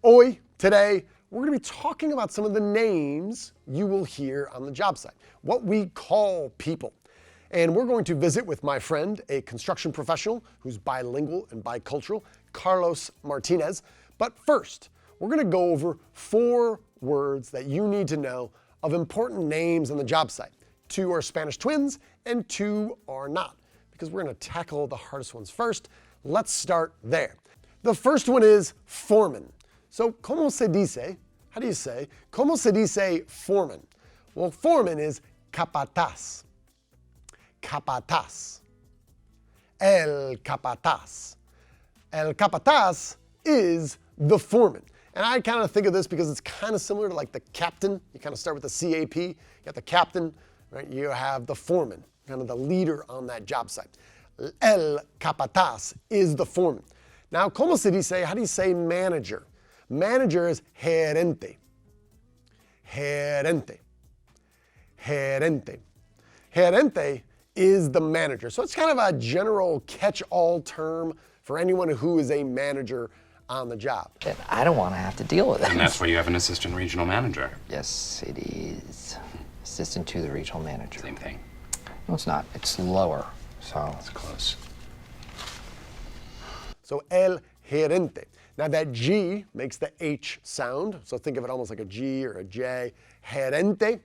Today, we're going to be talking about some of the names you will hear on the job site, what we call people. And we're going to visit with my friend, a construction professional who's bilingual and bicultural, Carlos Martinez. But first, we're going to go over 4 words that you need to know of important names on the job site. 2 are Spanish twins and 2 are not, because we're going to tackle the hardest ones first. Let's start there. The first one is foreman. So, ¿cómo se dice? How do you say? ¿Cómo se dice foreman? Well, foreman is capataz. Capataz. El capataz. El capataz is the foreman. And I kind of think of this because it's kind of similar to like the captain. You kind of start with the CAP. You got the captain, right? You have the foreman, kind of the leader on that job site. El capataz is the foreman. Now, ¿cómo se dice? How do you say manager? Manager is gerente. Gerente. Gerente. Gerente is the manager. So it's kind of a general catch-all term for anyone who is a manager on the job. I don't want to have to deal with it. And that's why you have an assistant regional manager. Yes, it is. Assistant to the regional manager. Same thing. No, it's not. It's lower. So It's close. So el gerente. Now that G makes the H sound, so think of it almost like a G or a J. Gerente.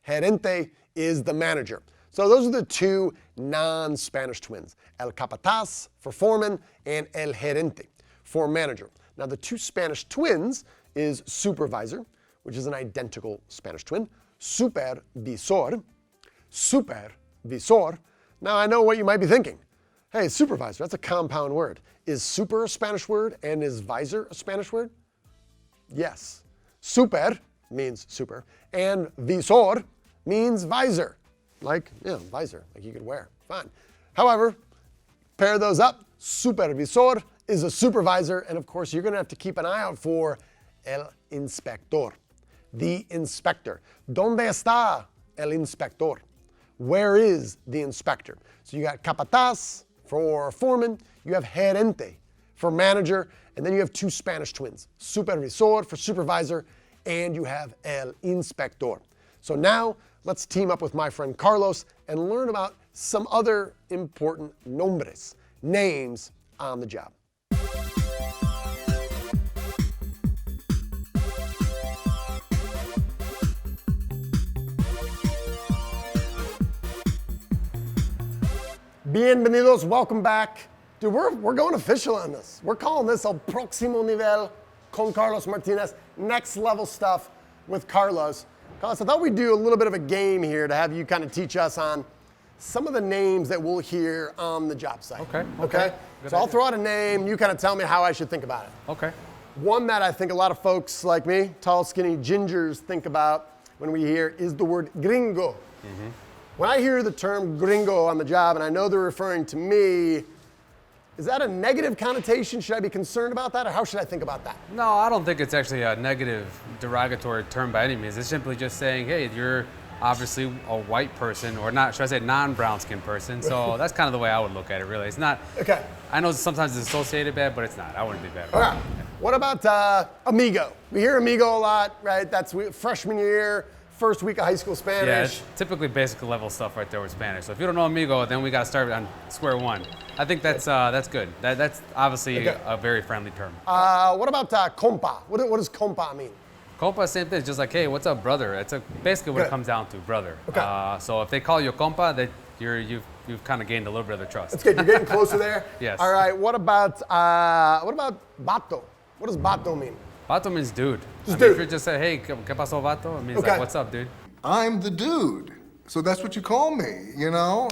Gerente is the manager. So those are the 2 non-Spanish twins. El capataz for foreman and el gerente for manager. Now the 2 Spanish twins is supervisor, which is an identical Spanish twin. Supervisor. Supervisor. Now I know what you might be thinking. Hey, supervisor, that's a compound word. Is super a Spanish word and is visor a Spanish word? Yes. Super means super and visor means visor. Like, visor, like you could wear. Fine. However, pair those up. Supervisor is a supervisor, and of course, you're going to have to keep an eye out for el inspector, the inspector. ¿Dónde está el inspector? Where is the inspector? So you got capataz for foreman, you have gerente for manager, and then you have 2 Spanish twins, supervisor for supervisor, and you have el inspector. So now, let's team up with my friend Carlos and learn about some other important nombres, names on the job. Bienvenidos, welcome back. Dude, we're going official on this. We're calling this El Próximo Nivel con Carlos Martinez. Next level stuff with Carlos. Carlos, I thought we'd do a little bit of a game here to have you kind of teach us on some of the names that we'll hear on the job site. Okay? So I'll throw out a name, you kind of tell me how I should think about it. Okay. One that I think a lot of folks like me, tall, skinny gingers, think about when we hear is the word gringo. Mm-hmm. When I hear the term gringo on the job, and I know they're referring to me, is that a negative connotation? Should I be concerned about that, or how should I think about that? No, I don't think it's actually a negative, derogatory term by any means. It's simply just saying, hey, you're obviously a white person, or not, should I say non-brown skinned person. So that's kind of the way I would look at it, really. It's not, okay. I know sometimes it's associated bad, but it's not. I wouldn't be bad. All right. What about amigo? We hear amigo a lot, right? That's freshman year. First week of high school Spanish. Yeah, it's typically basic level stuff right there with Spanish. So if you don't know amigo, then we got to start on square one. I think that's good. That's obviously a very friendly term. What about compa? What does compa mean? Compa, same thing. It's just like, hey, what's up, brother? It's basically what it comes down to, brother. Okay. So if they call you compa, that you've kind of gained a little bit of their trust. That's good. You're getting closer there. Yes. All right. What about vato? What does vato mean? Vato means dude. Dude. If you just say, hey, ¿qué pasó, vato? It means like, what's up, dude? I'm the dude. So that's what you call me, you know?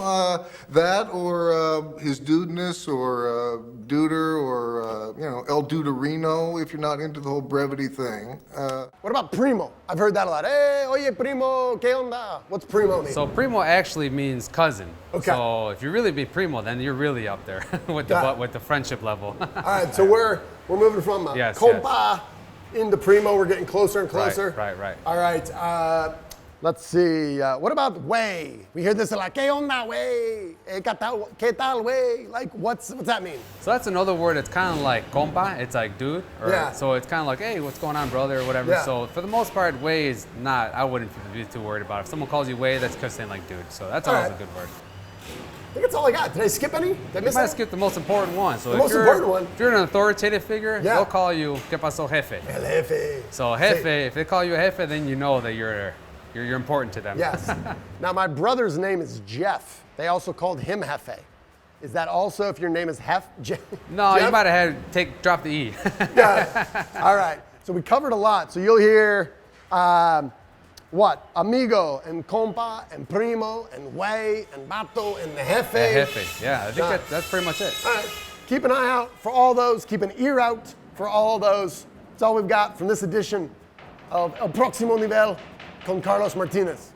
That or his dudeness or duder or, El Duderino if you're not into the whole brevity thing. What about primo? I've heard that a lot. Hey, oye, primo, ¿qué onda? What's primo mean? So primo actually means cousin. Okay. So if you really be primo, then you're really up there with the friendship level. All right, so we're moving from compa into primo. We're getting closer and closer. Right. All right. Let's see. What about way? We hear this a lot. ¿Qué onda, way? ¿Qué tal, way? Like, what's that mean? So that's another word that's kind of like compa. It's like dude. Or, Yeah. So it's kind of like, hey, what's going on, brother, or whatever. Yeah. So for the most part, way is not, I wouldn't be too worried about it. If someone calls you way, that's because saying like dude. So that's always Alright. a good word. I think that's all I got. Did I skip any? Did I You miss might any? skip the most important one. So The if most you're, important one? If you're an authoritative figure, Yeah. they'll call you ¿Qué pasó, jefe? El jefe. So jefe, if they call you a jefe, then you know that you're important to them. Yes. Now, my brother's name is Jeff. They also called him Jefe. Is that also if your name is Jeff? No, Jeff? you might have had drop the E. Yeah. All right. So we covered a lot. So you'll hear what? Amigo and compa and primo and way and vato and jefe. Jefe. Yeah, I think Done. that's pretty much it. All right. Keep an eye out for all those. Keep an ear out for all those. That's all we've got from this edition of El Próximo Nivel con Carlos Martinez.